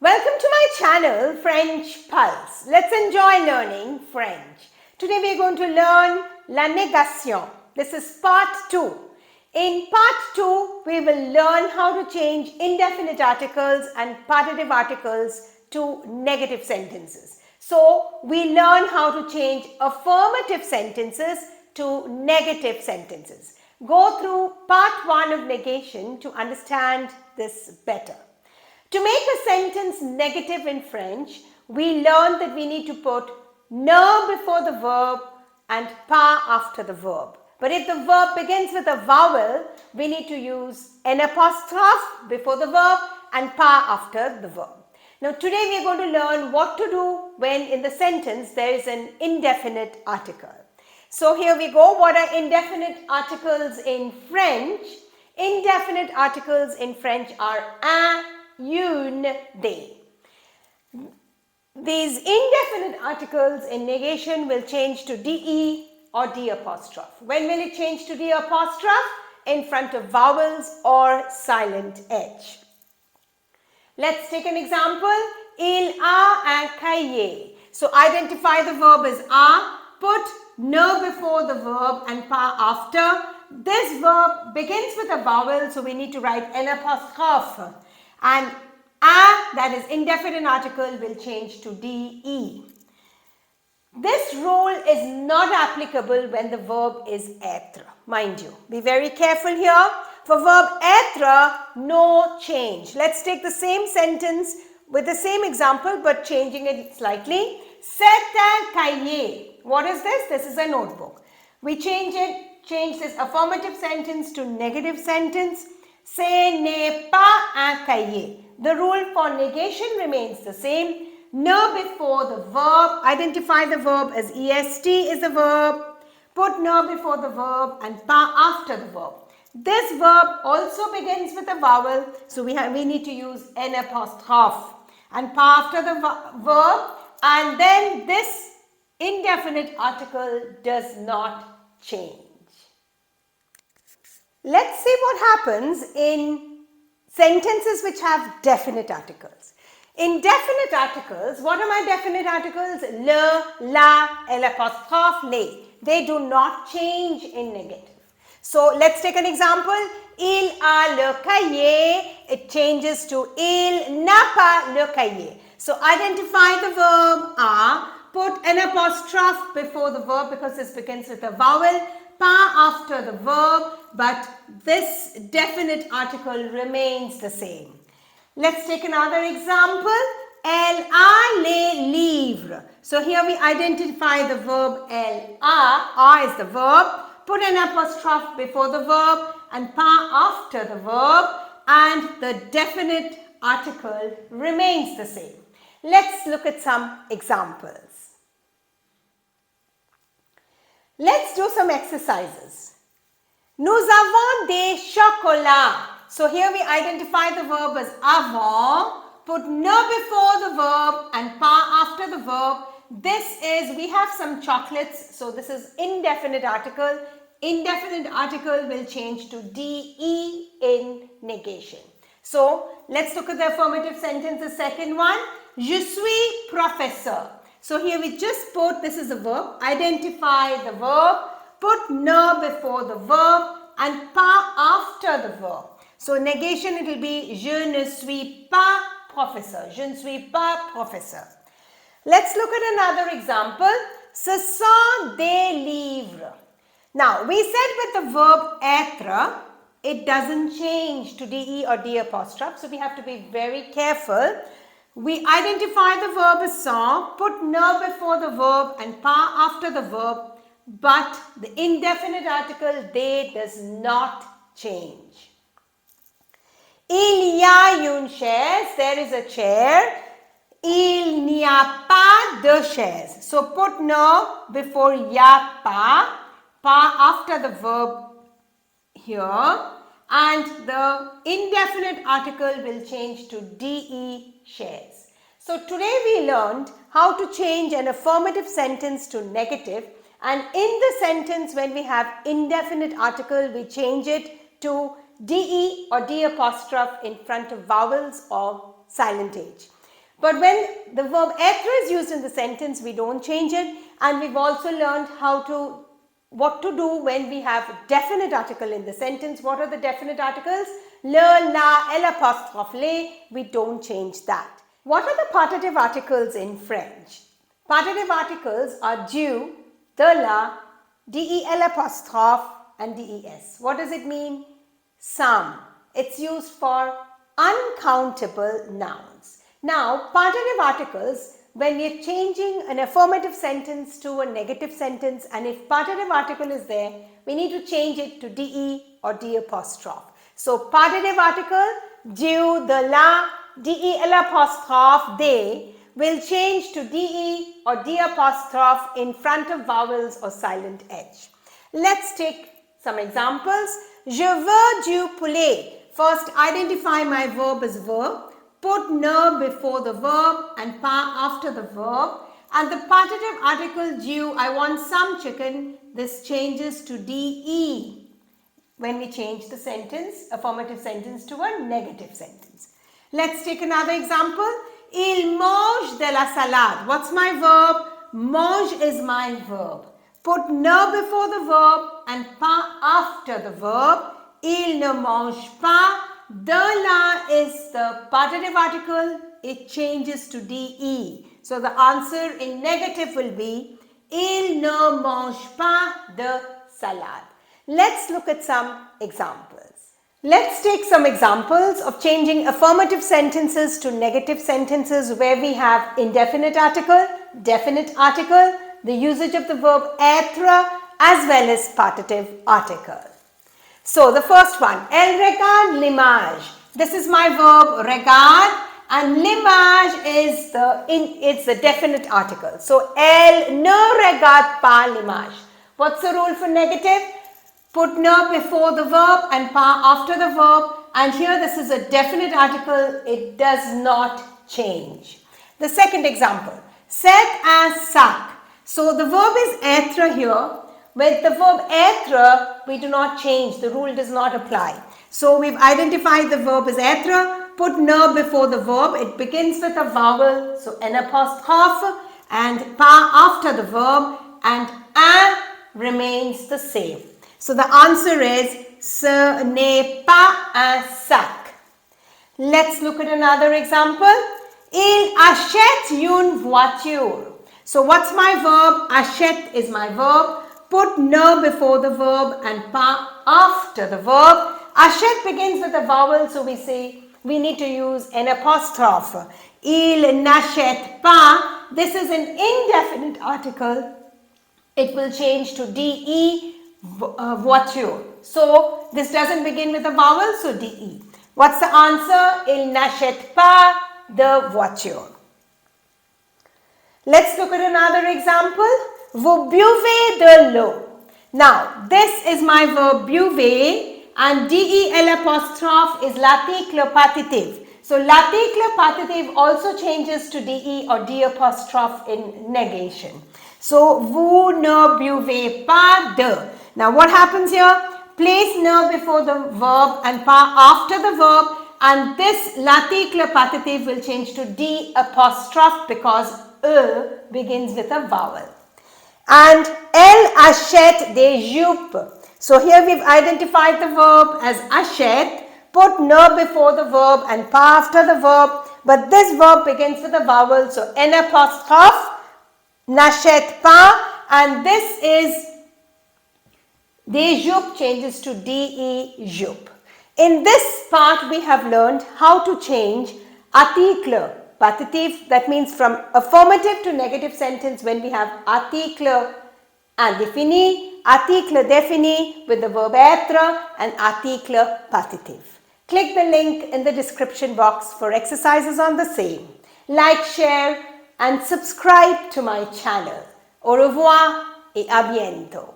Welcome to my channel French Pulse. Let's enjoy learning French. Today we are going to learn la négation. This is part 2. In part 2 we will learn how to change indefinite articles and partitive articles to negative sentences. So we learn how to change affirmative sentences to negative sentences. Go through part 1 of negation to understand this better. To make a sentence negative in French, we learned that we need to put ne before the verb and pas after the verb. But if the verb begins with a vowel, we need to use an apostrophe before the verb and pas after the verb. Now today we are going to learn what to do when in the sentence there is an indefinite article. So here we go. What are indefinite articles in French? Indefinite articles in French are un, une, they. These indefinite articles in negation will change to de or d apostrophe. When will it change to d apostrophe? In front of vowels or silent h. Let's take an example. Il a un cahier. So identify the verb as a, put ne before the verb and pas after. This verb begins with a vowel, so we need to write an apostrophe. And a, that is indefinite article, will change to de. This rule is not applicable when the verb is être. Mind you, be very careful here. For verb être, no change. Let's take the same sentence with the same example but changing it slightly. C'est un cahier. What is this? This is a notebook. We change this affirmative sentence to negative sentence. Ce n'est pas un cahier. The rule for negation remains the same. Ne before the verb. Identify the verb as est is the verb. Put ne before the verb and pas after the verb. This verb also begins with a vowel, so we need to use an apostrophe and pas after the verb, and then this indefinite article does not change. Let's see what happens in sentences which have definite articles. In definite articles, what are my definite articles? Le, la, l'apostrophe, les. They do not change in negative. So let's take an example. Il a le cahier. It changes to il n'a pas le cahier. So identify the verb a. Put an apostrophe before the verb because this begins with a vowel. Pas after the verb, but this definite article remains the same. Let's take another example. Elle a les livres. So here we identify the verb elle a is the verb. Put an apostrophe before the verb and pas after the verb, and the definite article remains the same. Let's look at some examples. Let's do some exercises. Nous avons des chocolats. So here we identify the verb as avant, put ne before the verb and pas after the verb. This is, we have some chocolates, so this is indefinite article. Indefinite article will change to de in negation. So let's look at the affirmative sentence, the second one. Je suis professeur. So here we just put, this is a verb, identify the verb, put ne before the verb and pas after the verb. So negation, it will be je ne suis pas professeur. Je ne suis pas professeur. Let's look at another example. Ce sont des livres. Now we said with the verb être, it doesn't change to de or d apostrophe. So we have to be very careful. We identify the verb as sont, put ne before the verb and pas after the verb, but the indefinite article they does not change. Il y a une chaise, there is a chair. Il n'y a pas de chaise. So put ne before y a pas after the verb here, and the indefinite article will change to de, shares. So today we learned how to change an affirmative sentence to negative, and in the sentence when we have indefinite article we change it to de or d apostrophe in front of vowels or silent h. But when the verb être is used in the sentence, we don't change it. And we've also learned what to do when we have definite article in the sentence. What are the definite articles? Le, la, l'apostrophe, les. We don't change that. What are the partitive articles in French? Partitive articles are du, de la, del apostrophe and des. What does it mean? Some. It's used for uncountable nouns. Now, partitive articles, when we are changing an affirmative sentence to a negative sentence, and if partitive article is there, we need to change it to de or d apostrophe. So, partitive article, du, de la, del apostrophe, they will change to de or d apostrophe in front of vowels or silent h. Let's take some examples. Je veux du poulet. First, identify my verb as verb. Put ne before the verb and pas after the verb. And the partitive article du, I want some chicken. This changes to de when we change the sentence, affirmative sentence, to a negative sentence. Let's take another example. Il mange de la salade. What's my verb? Mange is my verb. Put ne before the verb and pas after the verb. Il ne mange pas. De la is the partitive article. It changes to de. So the answer in negative will be il ne mange pas de salade. Let's look at some examples. Let's take some examples of changing affirmative sentences to negative sentences where we have indefinite article, definite article, the usage of the verb être as well as partitive article. So the first one, elle regarde l'image. This is my verb regard and l'image is the definite article. So elle ne regarde pas l'image. What's the rule for negative? Put ne before the verb and pas after the verb, and here this is a definite article, it does not change. The second example, c'est un sac. So the verb is être here. With the verb être, we do not change, the rule does not apply. So we've identified the verb as être, put ne before the verb, it begins with a vowel, so an apostrophe, and pas after the verb, and un remains the same. So the answer is ce n'est pas un sac. Let's look at another example. Il achète une voiture. So what's my verb? Achète is my verb. Put ne before the verb and pas after the verb. Achète begins with a vowel, so we say we need to use an apostrophe. Il n'achète pas. This is an indefinite article. It will change to de. Voiture. So this doesn't begin with a vowel, so de. What's the answer? Il n'achète pas de voiture. Let's look at another example. Vous buvez de l'eau. Now this is my verb buvez and del apostrophe is l'article partitive. So l'article partitive also changes to de or d apostrophe in negation. So vous ne buvez pas de. Now what happens here? Place ne before the verb and pas after the verb, and this l'article partitive will change to d apostrophe because e begins with a vowel. And elle achète des jupes. So here we've identified the verb as achète, put ne before the verb and pas after the verb, but this verb begins with a vowel, so n apostrophe, n'achète pas, and this is des jupes changes to de jupe. In this part we have learned how to change article partitive, that means from affirmative to negative sentence when we have article indéfini, article défini with the verb être and article partitive. Click the link in the description box for exercises on the same. Like, share and subscribe to my channel. Au revoir et à bientôt.